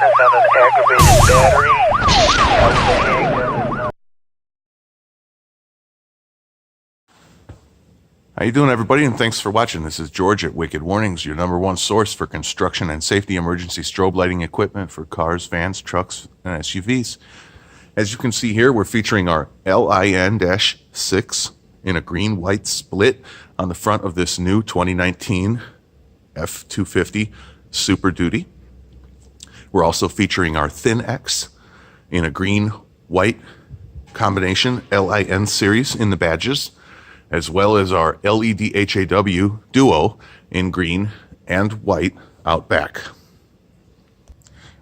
brightness on an aggravated battery. How you doing, everybody, and thanks for watching. This is George at Wicked Warnings, your #1 source for construction and safety emergency strobe lighting equipment for cars, vans, trucks, and SUVs. As you can see here, we're featuring our LIN-6 in a green-white split on the front of this new 2019 F-250 Super Duty. We're also featuring our Thin-X in a green-white combination LIN series in the badges, as well as our LED HAW Duo in green and white out back.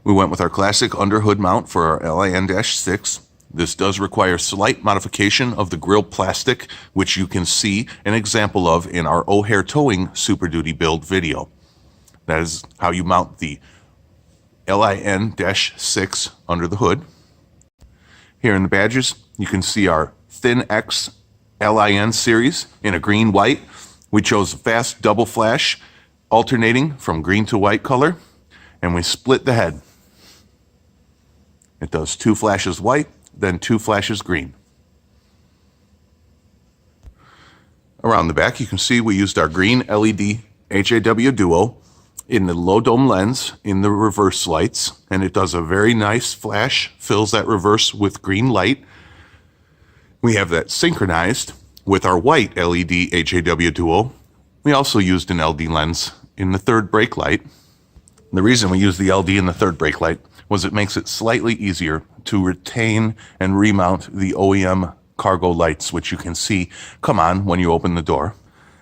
We went with our classic underhood mount for our LIN-6. This does require slight modification of the grille plastic, which you can see an example of in our O'Hare Towing Super Duty build video. That is how you mount the LIN-6 under the hood. Here in the badges, you can see our Thin-X LIN series in a green-white. We chose a fast double flash, alternating from green to white color, and we split the head. It does 2 flashes white, then 2 flashes green. Around the back, you can see we used our green LED HAW Duo in the low dome lens in the reverse lights, and it does a very nice flash, fills that reverse with green light. We have that synchronized with our white LED HAW Duo. We also used an LD lens in the third brake light. The reason we use the LD in the third brake light was it makes it slightly easier to retain and remount the OEM cargo lights, which you can see come on when you open the door,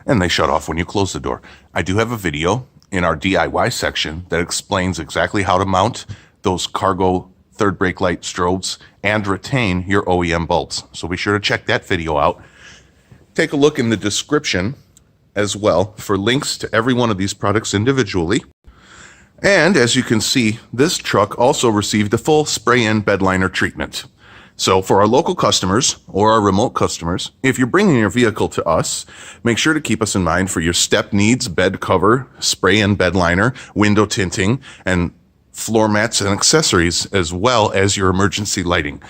and they shut off when you close the door. I do have a video in our DIY section that explains exactly how to mount those cargo third brake light strobes and retain your OEM bolts. So be sure to check that video out. Take a look in the description as well for links to every one of these products individually. And as you can see, this truck also received a full spray-in bed liner treatment. So for our local customers or our remote customers, if you're bringing your vehicle to us, make sure to keep us in mind for your step needs, bed cover, spray-in bed liner, window tinting, and floor mats and accessories, as well as your emergency lighting.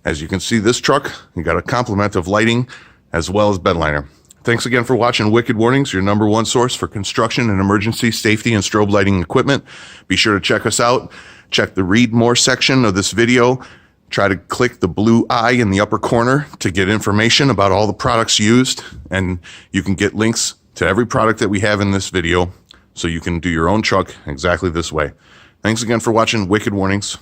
As you can see, this truck, you got a complement of lighting as well as bed liner. Thanks again for watching Wicked Warnings, your #1 source for construction and emergency safety and strobe lighting equipment. Be sure to check us out. Check the read more section of this video. Try to click the blue eye in the upper corner to get information about all the products used, and you can get links to every product that we have in this video so you can do your own truck exactly this way. Thanks again for watching Wicked Warnings.